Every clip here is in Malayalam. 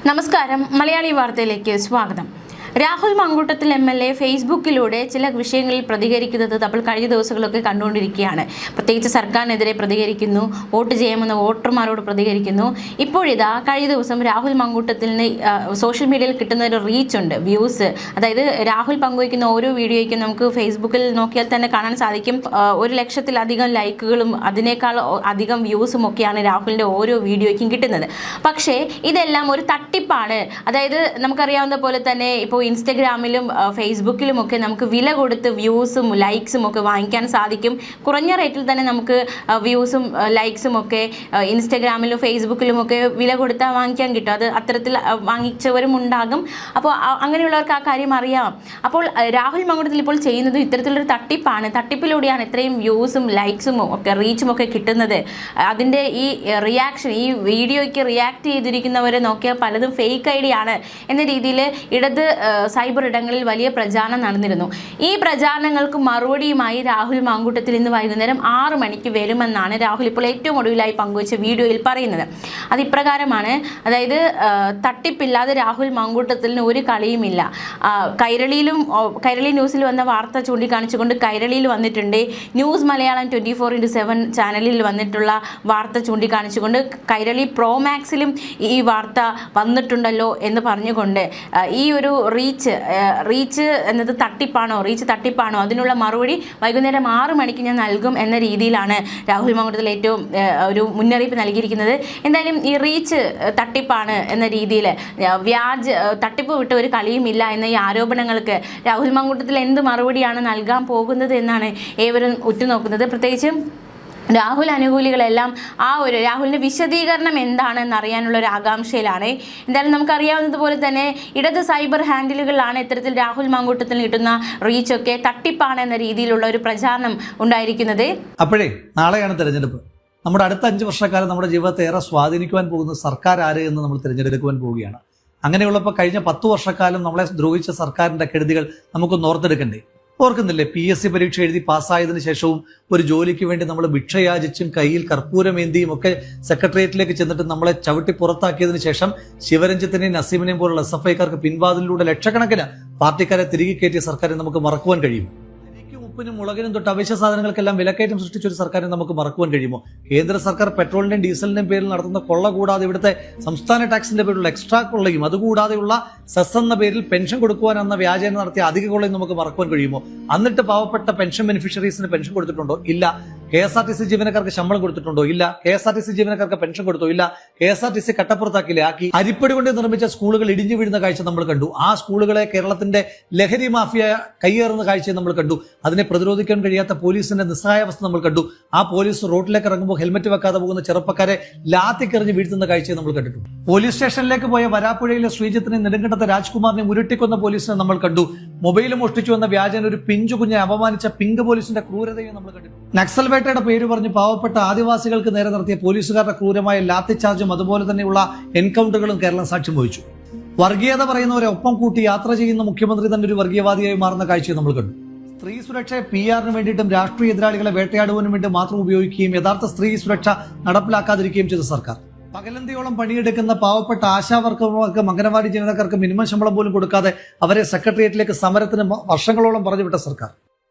നമസ്കാരം മലയാളി വാർത്തയിലേക്ക് സ്വാഗതം. രാഹുൽ മങ്കൂട്ടത്തിൽ MLA ഫേസ്ബുക്കിലൂടെ ചില വിഷയങ്ങളിൽ പ്രതികരിക്കുന്നത് നമ്മൾ കഴിഞ്ഞ ദിവസങ്ങളൊക്കെ കണ്ടുകൊണ്ടിരിക്കുകയാണ്. പ്രത്യേകിച്ച് സർക്കാരിനെതിരെ പ്രതികരിക്കുന്നു, വോട്ട് ചെയ്യാമെന്ന വോട്ടർമാരോട് പ്രതികരിക്കുന്നു. ഇപ്പോഴിതാ കഴിഞ്ഞ ദിവസം രാഹുൽ മങ്കൂട്ടത്തിന് സോഷ്യൽ മീഡിയയിൽ കിട്ടുന്ന ഒരു റീച്ച് ഉണ്ട്, വ്യൂസ്. അതായത് രാഹുൽ പങ്കുവയ്ക്കുന്ന ഓരോ വീഡിയോയ്ക്കും നമുക്ക് ഫേസ്ബുക്കിൽ നോക്കിയാൽ തന്നെ കാണാൻ സാധിക്കും 1,00,000-ലധികം ലൈക്കുകളും അതിനേക്കാൾ അധികം വ്യൂസും ഒക്കെയാണ് രാഹുലിൻ്റെ ഓരോ വീഡിയോയ്ക്കും കിട്ടുന്നത്. പക്ഷേ ഇതെല്ലാം ഒരു തട്ടിപ്പാണ്. അതായത് നമുക്കറിയാവുന്ന പോലെ തന്നെ ഇപ്പോൾ ഇൻസ്റ്റഗ്രാമിലും ഫേസ്ബുക്കിലുമൊക്കെ നമുക്ക് വില കൊടുത്ത് വ്യൂസും ലൈക്സും ഒക്കെ വാങ്ങിക്കാൻ സാധിക്കും. കുറഞ്ഞ റേറ്റിൽ തന്നെ നമുക്ക് വ്യൂസും ലൈക്സും ഒക്കെ ഇൻസ്റ്റഗ്രാമിലും ഫേസ്ബുക്കിലും ഒക്കെ വില കൊടുത്താൽ വാങ്ങിക്കാൻ കിട്ടും. അത് അത്തരത്തിൽ വാങ്ങിച്ചവരും ഉണ്ടാകും. അപ്പോൾ അങ്ങനെയുള്ളവർക്ക് ആ കാര്യം അറിയാം. അപ്പോൾ രാഹുൽ മങ്കൂട്ടത്തിൽ ഇപ്പോൾ ചെയ്യുന്നത് ഇത്തരത്തിലൊരു തട്ടിപ്പാണ്. തട്ടിപ്പിലൂടെയാണ് ഇത്രയും വ്യൂസും ലൈക്സും ഒക്കെ റീച്ചും ഒക്കെ കിട്ടുന്നത്. അതിൻ്റെ ഈ റിയാക്ഷൻ, ഈ വീഡിയോയ്ക്ക് റിയാക്ട് ചെയ്തിരിക്കുന്നവരെ നോക്കിയാൽ പലതും ഫേക്ക് ഐ ഡി ആണ് എന്ന രീതിയിൽ ഇടത് സൈബർ ഇടങ്ങളിൽ വലിയ പ്രചാരണം നടന്നിരുന്നു. ഈ പ്രചാരണങ്ങൾക്ക് മറുപടിയുമായി രാഹുൽ മങ്കൂട്ടത്തിൽ ഇന്ന് വൈകുന്നേരം 6 മണിക്ക് വരുമെന്നാണ് രാഹുൽ ഇപ്പോൾ ഏറ്റവും ഒടുവിലായി പങ്കുവച്ച വീഡിയോയിൽ പറയുന്നത്. അത് ഇപ്രകാരമാണ്. അതായത് തട്ടിപ്പില്ലാതെ രാഹുൽ മങ്കൂട്ടത്തിന് ഒരു കളിയുമില്ല. കൈരളി ന്യൂസിൽ വന്ന വാർത്ത ചൂണ്ടിക്കാണിച്ചുകൊണ്ട് കൈരളിയിൽ വന്നിട്ടുണ്ട്. ന്യൂസ് മലയാളം 24/7 ചാനലിൽ വന്നിട്ടുള്ള വാർത്ത ചൂണ്ടിക്കാണിച്ചുകൊണ്ട് കൈരളി പ്രോമാക്സിലും ഈ വാർത്ത വന്നിട്ടുണ്ടല്ലോ എന്ന് പറഞ്ഞുകൊണ്ട് ഈ ഒരു റീച്ച് എന്നത് തട്ടിപ്പാണോ അതിനുള്ള മറുപടി വൈകുന്നേരം 6 മണിക്ക് ഞാൻ നൽകും എന്ന രീതിയിലാണ് രാഹുൽ മങ്കൂട്ടത്തിൽ ഏറ്റവും ഒരു മുന്നറിയിപ്പ് നൽകിയിരിക്കുന്നത്. എന്തായാലും ഈ റീച്ച് തട്ടിപ്പാണ് എന്ന രീതിയിൽ തട്ടിപ്പ് വിട്ട ഒരു കളിയുമില്ല എന്ന ഈ ആരോപണങ്ങൾക്ക് രാഹുൽ മങ്കൂട്ടത്തിൽ എന്ത് മറുപടിയാണ് നൽകാൻ പോകുന്നത് എന്നാണ് ഏവരും ഉറ്റുനോക്കുന്നത്. പ്രത്യേകിച്ചും രാഹുൽ അനുകൂലികളെല്ലാം രാഹുലിൻ്റെ വിശദീകരണം എന്താണെന്ന് അറിയാനുള്ള ഒരു ആകാംക്ഷയിലാണ്. എന്തായാലും നമുക്കറിയാവുന്നതുപോലെ തന്നെ ഇടത് സൈബർ ഹാൻഡിലുകളിലാണ് ഇത്തരത്തിൽ രാഹുൽ മങ്കൂട്ടത്തിൽ കിട്ടുന്ന റീച്ചൊക്കെ തട്ടിപ്പാണ് എന്ന രീതിയിലുള്ള ഒരു പ്രചാരണം ഉണ്ടായിരിക്കുന്നത്. അപ്പോഴേ നാളെയാണ് തെരഞ്ഞെടുപ്പ്. നമ്മുടെ അടുത്ത 5 വർഷക്കാലം നമ്മുടെ ജീവിതത്തെ ഏറെ സ്വാധീനിക്കുവാൻ പോകുന്ന സർക്കാർ ആര് എന്ന് നമ്മൾ തിരഞ്ഞെടുക്കുവാൻ പോവുകയാണ്. അങ്ങനെയുള്ളപ്പോൾ കഴിഞ്ഞ 10 വർഷക്കാലം നമ്മളെ ദ്രോഹിച്ച സർക്കാരിന്റെ കെടുതികൾ നമുക്ക് ഓർത്തെടുക്കണ്ടേ? ഓർക്കുന്നില്ലേ? PSC പരീക്ഷ എഴുതി പാസ്സായതിനു ശേഷവും ഒരു ജോലിക്ക് വേണ്ടി നമ്മൾ ഭിക്ഷയാചിച്ചും കയ്യിൽ കർപ്പൂരമേന്തിയും ഒക്കെ സെക്രട്ടേറിയറ്റിലേക്ക് ചെന്നിട്ട് നമ്മളെ ചവിട്ടി പുറത്താക്കിയതിനു ശേഷം ശിവരഞ്ജിത്തിനെയും നസീമിനെയും പോലുള്ള SFIക്കാർക്ക് പിൻവാതിലൂടെ ലക്ഷക്കണക്കിന് പാർട്ടിക്കാരെ തിരികെ കയറ്റിയ സർക്കാരെ നമുക്ക് മറക്കുവാൻ കഴിയും? ഉപ്പിനും മുളകിനും തൊട്ട് അവശ്യ സാധനങ്ങൾക്കെല്ലാം വിലക്കയറ്റം സൃഷ്ടിച്ച ഒരു സർക്കാരിനെ നമുക്ക് മറക്കുവാൻ കഴിയുമോ? കേന്ദ്ര സർക്കാർ പെട്രോളിന്റെയും ഡീസലിന്റെയും പേരിൽ നടത്തുന്ന കൊള്ള കൂടാതെ ഇവിടുത്തെ സംസ്ഥാന ടാക്സിന്റെ പേരിലുള്ള എക്സ്ട്രാ കൊള്ളയും അതുകൂടാതെയുള്ള സെസ് എന്ന പേരിൽ പെൻഷൻ കൊടുക്കുവാൻ എന്ന വ്യാജേന നടത്തിയ അധിക കൊള്ളയും നമുക്ക് മറക്കുവാൻ കഴിയുമോ? എന്നിട്ട് പാവപ്പെട്ട പെൻഷൻ ബെനിഫിഷ്യറീസിന് പെൻഷൻ കൊടുത്തിട്ടുണ്ടോ? ഇല്ല. KSRTC ജീവനക്കാർക്ക് ശമ്പളം കൊടുത്തിട്ടുണ്ടോ? ഇല്ല. KSRTC ജീവനക്കാർക്ക് പെൻഷൻ കൊടുത്തോ? ഇല്ല. KSRTC കട്ടപ്പുറത്താക്കില്ലേ ആക്കി. അരിപ്പടി കൊണ്ട് നിർമ്മിച്ച സ്കൂളുകൾ ഇടിഞ്ഞു വീഴുന്ന കാഴ്ച നമ്മൾ കണ്ടു. ആ സ്കൂളുകളെ കേരളത്തിന്റെ ലഹരി മാഫിയ കയ്യേറുന്ന കാഴ്ച നമ്മൾ കണ്ടു. അതിനെ പ്രതിരോധിക്കാൻ കഴിയാത്ത പോലീസിന്റെ നിസ്സഹായാവസ്ഥ നമ്മൾ കണ്ടു. ആ പോലീസ് റോഡിലേക്ക് ഇറങ്ങുമ്പോൾ ഹെൽമറ്റ് വെക്കാതെ പോകുന്ന ചെറുപ്പക്കാരെ ലാത്തിക്കെറിഞ്ഞ് വീഴ്ത്തുന്ന കാഴ്ചയെ നമ്മൾ കണ്ടിട്ടുണ്ട്. പോലീസ് സ്റ്റേഷനിലേക്ക് പോയ വരാപ്പുഴയിലെ ശ്രീജിത്തിനെ നെടുങ്കണ്ടത്തെ രാജ്കുമാറിനെ ഉരുട്ടിക്കൊന്ന പോലീസിനെ നമ്മൾ കണ്ടു. മൊബൈൽ മോഷ്ടിച്ചു വന്ന വ്യാജന ഒരു പിഞ്ചു കുഞ്ഞെ അപമാനിച്ച പിങ്ക് പോലീസിന്റെ ക്രൂരതയെ നമ്മൾ കണ്ടു. നക്സൽ വേട്ടയുടെ പേര് പറഞ്ഞ് പാവപ്പെട്ട ആദിവാസികൾക്ക് നേരെ നടത്തിയ പോലീസുകാരുടെ ക്രൂരമായ ലാത്തി ചാർജും അതുപോലെ തന്നെയുള്ള എൻകൗണ്ടറുകളും കേരളം സാക്ഷ്യം വഹിച്ചു. വർഗീയത പറയുന്നവരെ ഒപ്പം കൂട്ടി യാത്ര ചെയ്യുന്ന മുഖ്യമന്ത്രി തന്നെ ഒരു വർഗീയവാദിയായി മാറുന്ന കാഴ്ചയെ നമ്മൾ കണ്ടു. സ്ത്രീ സുരക്ഷയെ PR-ന് വേണ്ടിയിട്ടും രാഷ്ട്രീയ എതിരാളികളെ വേട്ടയാടുവാനും വേണ്ടി മാത്രം ഉപയോഗിക്കുകയും യഥാർത്ഥ സ്ത്രീ സുരക്ഷ നടപ്പിലാക്കാതിരിക്കുകയും ചെയ്ത സർക്കാർ. പകലന്തിയോളം പണിയെടുക്കുന്ന പാവപ്പെട്ട ആശാവർക്കർക്കും അംഗനവാടി ജീവനക്കാർക്ക് മിനിമം ശമ്പളം പോലും കൊടുക്കാതെ അവരെ സെക്രട്ടേറിയറ്റിലേക്ക് സമരത്തിന് വർഷങ്ങളോളം പറഞ്ഞുവിട്ട സർക്കാർ.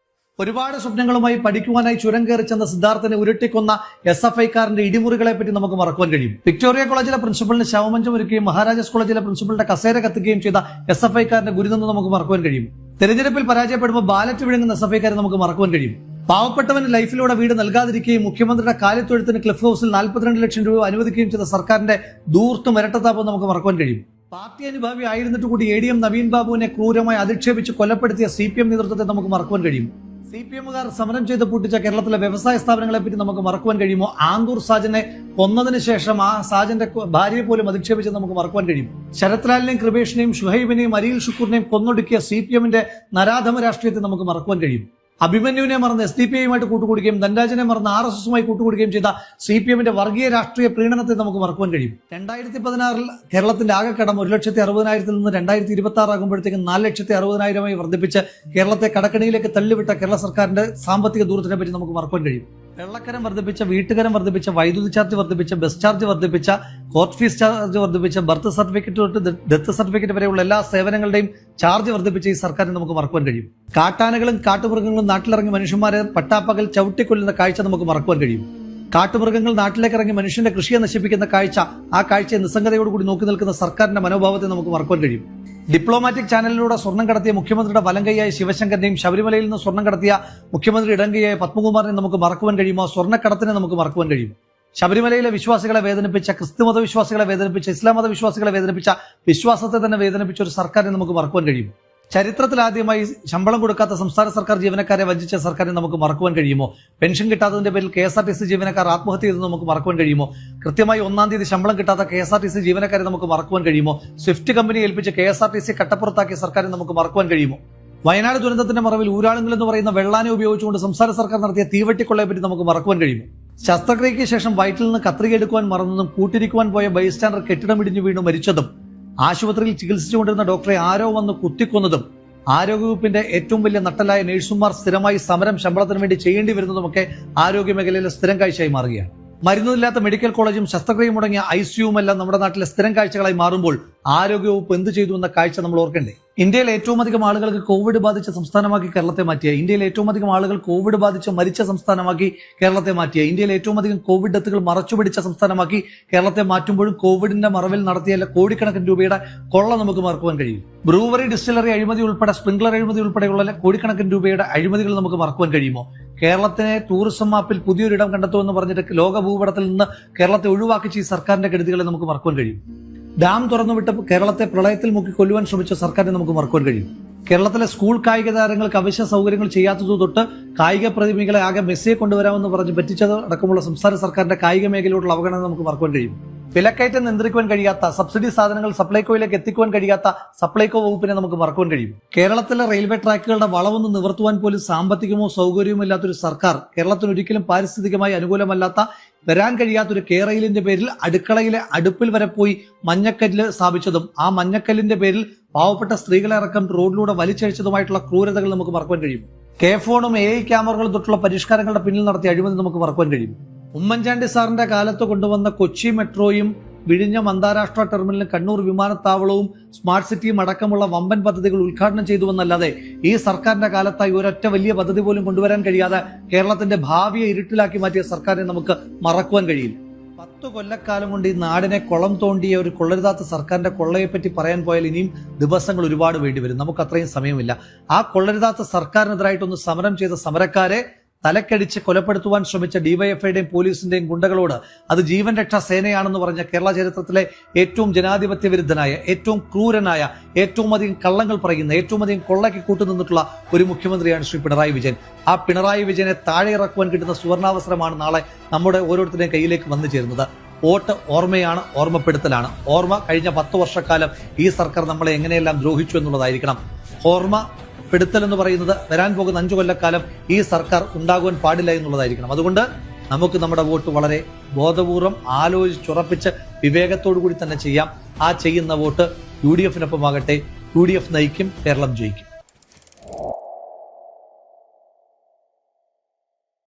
ഒരുപാട് സ്വപ്നങ്ങളുമായി പഠിക്കുവാനായി ചുരം കയറി ചെന്ന സിദ്ധാർത്ഥനെ ഉരുട്ടിക്കൊന്ന SFIക്കാരന്റെ ഇടിമുറികളെ പറ്റി നമുക്ക് മറക്കുവാൻ കഴിയും. വിക്ടോറിയ കോളേജിലെ പ്രിൻസിപ്പലിന് ശവമഞ്ചം ഒരുക്കുകയും മഹാരാജാസ് കോളേജിലെ പ്രിൻസിപ്പലിന്റെ കസേര കത്തുകയും ചെയ്ത SFIക്കാരന്റെ ഗുരുതെന്ന് നമുക്ക് മറക്കുവാൻ കഴിയും. തെരഞ്ഞെടുപ്പിൽ പരാജയപ്പെടുമ്പോൾ ബാലറ്റ് വിഴുങ്ങുന്ന SFIക്കാരെ നമുക്ക് മറക്കുവാൻ കഴിയും. പാവപ്പെട്ടവന് ലൈഫിലൂടെ വീട് നൽകാതിരിക്കുകയും മുഖ്യമന്ത്രിയുടെ കാലിത്തൊഴുത്തിന് ക്ലിഫ് ഹൗസിൽ 42 ലക്ഷം രൂപ അനുവദിക്കുകയും ചെയ്ത സർക്കാരിന്റെ ദൂർത്തും ഇരട്ടത്താപം നമുക്ക് മറക്കുവാൻ കഴിയും. പാർട്ടി അനുഭാവി ആയിരുന്നിട്ട് കൂടി ADM നവീൻ ബാബുവിനെ ക്രൂരമായി അധിക്ഷേപിച്ച് കൊലപ്പെടുത്തിയ CPM നേതൃത്വത്തെ നമുക്ക് മറക്കുവാൻ കഴിയും. CPM-കാർ സമരം ചെയ്ത് പൂട്ടിച്ച കേരളത്തിലെ വ്യവസായ സ്ഥാപനങ്ങളെ പറ്റി നമുക്ക് മറക്കുവാൻ കഴിയുമോ? ആന്തൂർ സാജനെ കൊന്നതിന് ശേഷം ആ സാജന്റെ ഭാര്യയെ പോലും അധിക്ഷേപിച്ചത് നമുക്ക് മറക്കുവാൻ കഴിയും. ശരത് ലാലിനെയും കൃപേഷിനെയും ഷുഹൈബിനെയും അരിയിൽ ഷുക്കൂറിനെയും കൊന്നൊടുക്കിയ CPM-ന്റെ നരാധമ രാഷ്ട്രീയത്തെ നമുക്ക് മറക്കുവാൻ കഴിയും. അഭിമന്യുവിനെ മറന്ന് SDPI-യുമായിട്ട് കൂട്ടുകൂടുകയും ധൻരാജനെ മറന്ന് RSS-മായി കൂട്ടുകൂടുകയും ചെയ്ത CPM-ന്റെ വർഗീയ രാഷ്ട്രീയ പ്രീണനത്തെ നമുക്ക് മറക്കുവാൻ കഴിയും. 2016 കേരളത്തിന്റെ ആകെ കടം 1,60,000 നിന്ന് 2026 ആകുമ്പോഴത്തേക്കും 4,60,000 വർദ്ധിപ്പിച്ച് കേരളത്തെ കടക്കണിയിലേക്ക് തള്ളിവിട്ട കേരള സർക്കാരിന്റെ സാമ്പത്തിക ദൂരത്തിനെ പറ്റി നമുക്ക് മറക്കുവാൻ കഴിയും. വെള്ളക്കരം വർദ്ധിപ്പിച്ച, വീട്ടുകരം വർദ്ധിപ്പിച്ച, വൈദ്യുതി ചാർജ് വർദ്ധിപ്പിച്ച, ബസ് ചാർജ് വർദ്ധിപ്പിച്ച, കോർട്ട് ഫീസ് ചാർജ് വർദ്ധിപ്പിച്ച, ബർത്ത് സർട്ടിഫിക്കറ്റ് തൊട്ട് ഡെത്ത് സർട്ടിഫിക്കറ്റ് വരെയുള്ള എല്ലാ സേവനങ്ങളുടെയും ചാർജ് വർദ്ധിപ്പിച്ച ഈ സർക്കാരിന് നമുക്ക് മറക്കുവാൻ കഴിയും. കാട്ടാനകളും കാട്ടുമൃഗങ്ങളും നാട്ടിലിറങ്ങി മനുഷ്യന്മാരെ പട്ടാപ്പകൽ ചവിട്ടിക്കൊല്ലുന്ന കാഴ്ച നമുക്ക് മറക്കുവാൻ കഴിയും. കാട്ടുമൃഗങ്ങൾ നാട്ടിലേക്ക് ഇറങ്ങി മനുഷ്യന്റെ കൃഷിയെ നശിപ്പിക്കുന്ന കാഴ്ച, ആ കാഴ്ചയെ നിസ്സംഗതയോടുകൂടി നോക്കി നിൽക്കുന്ന സർക്കാരിന്റെ മനോഭാവത്തെ നമുക്ക് മറക്കുവാൻ കഴിയും. ഡിപ്ലോമാറ്റിക് ചാനലിലൂടെ സ്വർണം കടത്തിയ മുഖ്യമന്ത്രിയുടെ വലങ്കൈയായ ശിവശങ്കരനെയും ശബരിമലയിൽ നിന്ന് സ്വർണം കടത്തിയ മുഖ്യമന്ത്രി ഇടങ്കൈയായ പത്മകുമാറിനെ നമുക്ക് മറക്കുവാൻ കഴിയുമോ? സ്വർണ്ണക്കടത്തിനെ നമുക്ക് മറക്കുവാൻ കഴിയും. ശബരിമലയിലെ വിശ്വാസികളെ വേദനിപ്പിച്ച, ക്രിസ്തുമത വിശ്വാസികളെ വേദനിപ്പിച്ച, ഇസ്ലാം മത വിശ്വാസികളെ വേദനിപ്പിച്ച, വിശ്വാസത്തെ തന്നെ വേദനിപ്പിച്ച ഒരു സർക്കാരിനെ നമുക്ക് മറക്കുവാൻ കഴിയും. ചരിത്രത്തിലാദ്യമായി ശമ്പളം കൊടുക്കാത്ത സംസ്ഥാന സർക്കാർ ജീവനക്കാരെ വഞ്ചിച്ച സർക്കാരിനെ നമുക്ക് മറക്കുവാൻ കഴിയുമോ? പെൻഷൻ കിട്ടാത്തതിന്റെ പേരിൽ KSRTC ജീവനക്കാർ ആത്മഹത്യ ചെയ്തെന്ന് നമുക്ക് മറക്കുവാൻ കഴിയുമോ? കൃത്യമായി 1-ാം തീയതി ശമ്പളം കിട്ടാത്ത KSRTC ജീവനക്കാരെ നമുക്ക് മറക്കുവാൻ കഴിയുമോ? സ്വിഫ്റ്റ് കമ്പനി ഏൽപ്പിച്ച് KSRTC കട്ടപ്പുറത്താക്കിയ സർക്കാരിനെ നമുക്ക് മറക്കുവാൻ കഴിയുമോ? വയനാട് ദുരന്തത്തിന്റെ മറവിൽ ഊരാളുങ്കൽ എന്ന് പറയുന്ന വെള്ളാനെ ഉപയോഗിച്ചുകൊണ്ട് സംസ്ഥാന സർക്കാർ നടത്തിയ തീവെട്ടിക്കൊള്ളയെ പറ്റി നമുക്ക് മറക്കുവാൻ കഴിയുമോ? ശസ്ത്രക്രിയയ്ക്ക് ശേഷം വയറ്റിൽ നിന്ന് കത്രിക എടുക്കുവാൻ മറന്നതും കൂട്ടിരിക്കുവാൻ പോയ ബൈസ്റ്റാൻഡർ കെട്ടിടം ഇടിഞ്ഞു വീണു മരിച്ചതും, ആശുപത്രിയിൽ ചികിത്സിച്ചുകൊണ്ടിരുന്ന ഡോക്ടറെ ആരോ വന്ന് കുത്തിക്കൊന്നതും, ആരോഗ്യവകുപ്പിന്റെ ഏറ്റവും വലിയ നട്ടലായ നഴ്സുമാർ സ്ഥിരമായി സമരം ശമ്പളത്തിന് വേണ്ടി ചെയ്യേണ്ടി വരുന്നതുമൊക്കെ ആരോഗ്യ മേഖലയിലെ സ്ഥിരം കാഴ്ചയായി മാറുകയാണ്. മരുന്നില്ലാത്ത മെഡിക്കൽ കോളേജും ശസ്ത്രക്രിയ മുടങ്ങിയ ICUവും എല്ലാം നമ്മുടെ നാട്ടിലെ സ്ഥിരം കാഴ്ചകളായി മാറുമ്പോൾ ആരോഗ്യവകുപ്പ് എന്ത് ചെയ്തു എന്ന കാഴ്ച നമ്മൾ ഓർക്കണ്ടേ? ഇന്ത്യയിൽ ഏറ്റവും അധികം ആളുകൾക്ക് കോവിഡ് ബാധിച്ച സംസ്ഥാനമാക്കി കേരളത്തെ മാറ്റിയ, ഇന്ത്യയിൽ ഏറ്റവും അധികം ആളുകൾ കോവിഡ് ബാധിച്ച് മരിച്ച സംസ്ഥാനമാക്കി കേരളത്തെ മാറ്റിയ, ഇന്ത്യയിൽ ഏറ്റവും അധികം കോവിഡ് ഡെത്തുകൾ മറച്ചുപിടിച്ച സംസ്ഥാനമാക്കി കേരളത്തെ മാറ്റുമ്പോഴും കോവിഡിന്റെ മറവിൽ നടത്തിയ കോടിക്കണക്കിന് രൂപയുടെ കൊള്ള നമുക്ക് മറക്കുവാൻ കഴിയും. ബ്രൂവറി, ഡിസ്റ്റിലറി അഴിമതി ഉൾപ്പെടെ, സ്പ്രിംഗ്ലർ അഴിമതി ഉൾപ്പെടെയുള്ള കോടിക്കണക്കിന് രൂപയുടെ അഴിമതികൾ നമുക്ക് മറക്കുവാൻ കഴിയുമോ? കേരളത്തിനെ ടൂറിസം മാപ്പിൽ പുതിയൊരിടം കണ്ടെത്തുമെന്ന് പറഞ്ഞിട്ട് ലോക ഭൂപടത്തിൽ നിന്ന് കേരളത്തെ ഒഴിവാക്കിച്ച് ഈ സർക്കാരിന്റെ കെടുതികളെ നമുക്ക് മറക്കുവാൻ കഴിയും. ഡാം തുറന്നുവിട്ട് കേരളത്തെ പ്രളയത്തിൽ മുക്കി കൊല്ലുവാൻ ശ്രമിച്ച സർക്കാരിനെ നമുക്ക് മറക്കുവാൻ കഴിയും. കേരളത്തിലെ സ്കൂൾ കായിക താരങ്ങൾക്ക് അവശ്യ സൗകര്യങ്ങൾ ചെയ്യാത്തതു തൊട്ട് കായിക പ്രതിഭകളെ ആകെ മെസ്സിയെ കൊണ്ടുവരാമെന്ന് പറഞ്ഞ് പറ്റിച്ചത് അടക്കമുള്ള സംസ്ഥാന സർക്കാരിന്റെ കായിക മേഖലയോടുള്ള അവഗണന നമുക്ക് മറക്കുവാൻ കഴിയും. വിലക്കയറ്റം നിയന്ത്രിക്കുവാൻ കഴിയാത്ത, സബ്സിഡി സാധനങ്ങൾ സപ്ലൈകോയിലേക്ക് എത്തിക്കുവാൻ കഴിയാത്ത സപ്ലൈകോ വകുപ്പിനെ നമുക്ക് മറക്കുവാൻ കഴിയും. കേരളത്തിലെ റെയിൽവേ ട്രാക്കുകളുടെ വളവൊന്ന് നിവർത്തുവാൻ പോലും സാമ്പത്തികമോ സൗകര്യമോ ഇല്ലാത്തൊരു സർക്കാർ, കേരളത്തിന് ഒരിക്കലും പാരിസ്ഥിതികമായി അനുകൂലമല്ലാത്ത, വരാൻ കഴിയാത്തൊരു കേരളിന്റെ പേരിൽ അടുക്കളയിലെ അടുപ്പിൽ വരെ പോയി മഞ്ഞക്കല്ല് സ്ഥാപിച്ചതും, ആ മഞ്ഞക്കല്ലിന്റെ പേരിൽ പാവപ്പെട്ട സ്ത്രീകളെ അടക്കം റോഡിലൂടെ വലിച്ചഴിച്ചതുമായിട്ടുള്ള ക്രൂരതകൾ നമുക്ക് മറക്കുവാൻ കഴിയും. ഫോണും AI ക്യാമറകളും തൊട്ടുള്ള പരിഷ്കാരങ്ങളുടെ പിന്നിൽ നടത്തിയ അഴിമതി നമുക്ക് മറക്കുവാൻ കഴിയും. ഉമ്മൻചാണ്ടി സാറിന്റെ കാലത്ത് കൊണ്ടുവന്ന കൊച്ചി മെട്രോയും വിഴിഞ്ഞം അന്താരാഷ്ട്ര ടെർമിനലും കണ്ണൂർ വിമാനത്താവളവും സ്മാർട്ട് സിറ്റിയും അടക്കമുള്ള വമ്പൻ പദ്ധതികൾ ഉദ്ഘാടനം ചെയ്തുവെന്നല്ലാതെ ഈ സർക്കാരിന്റെ കാലത്തായി ഒരൊറ്റ വലിയ പദ്ധതി പോലും കൊണ്ടുവരാൻ കഴിയാതെ കേരളത്തിന്റെ ഭാവിയെ ഇരുട്ടിലാക്കി മാറ്റിയ സർക്കാരിനെ നമുക്ക് മറക്കുവാൻ കഴിയില്ല. 10 കൊല്ലക്കാലം കൊണ്ട് ഈ നാടിനെ കുളം തോണ്ടിയ ഒരു കൊള്ളരുതാത്ത സർക്കാരിന്റെ കൊള്ളയെപ്പറ്റി പറയാൻ പോയാൽ ഇനിയും ദിവസങ്ങൾ ഒരുപാട് വേണ്ടിവരും. നമുക്ക് അത്രയും സമയമില്ല. ആ കൊള്ളരുതാത്ത സർക്കാരിനെതിരായിട്ടൊന്ന് സമരം ചെയ്ത സമരക്കാരെ തലക്കടിച്ച് കൊലപ്പെടുത്തുവാൻ ശ്രമിച്ച ഡിവൈഎഫ്ഐയുടെയും പോലീസിന്റെയും ഗുണ്ടകളോട് അത് ജീവൻ രക്ഷാ സേനയാണെന്ന് പറഞ്ഞ കേരള ചരിത്രത്തിലെ ഏറ്റവും ജനാധിപത്യ വിരുദ്ധനായ, ഏറ്റവും ക്രൂരനായ, ഏറ്റവും അധികം കള്ളങ്ങൾ പറയുന്ന, ഏറ്റവും അധികം കൊള്ളയ്ക്ക് കൂട്ടുനിന്നിട്ടുള്ള ഒരു മുഖ്യമന്ത്രിയാണ് ശ്രീ പിണറായി വിജയൻ. ആ പിണറായി വിജയനെ താഴെ ഇറക്കുവാൻ കിട്ടുന്ന സുവർണാവസരമാണ് നാളെ നമ്മുടെ ഓരോരുത്തരുടെയും കയ്യിലേക്ക് വന്നു ചേരുന്നത്. വോട്ട് ഓർമ്മയാണ്, ഓർമ്മപ്പെടുത്തലാണ്. ഓർമ്മ കഴിഞ്ഞ 10 വർഷക്കാലം ഈ സർക്കാർ നമ്മളെ എങ്ങനെയെല്ലാം ദ്രോഹിച്ചു എന്നുള്ളതായിരിക്കണം. ഓർമ്മപ്പെടുത്തൽ എന്ന് പറയുന്നത് വരാൻ പോകുന്ന 5 കൊല്ലക്കാലം ഈ സർക്കാർ ഉണ്ടാകുവാൻ പാടില്ല എന്നുള്ളതായിരിക്കണം. അതുകൊണ്ട് നമുക്ക് നമ്മുടെ വോട്ട് വളരെ ബോധപൂർവം ആലോചിച്ചുറപ്പിച്ച് വിവേകത്തോടു കൂടി തന്നെ ചെയ്യാം. ആ ചെയ്യുന്ന വോട്ട് UDF-നൊപ്പമാകട്ടെ. UDF നയിക്കും, കേരളം ജയിക്കും.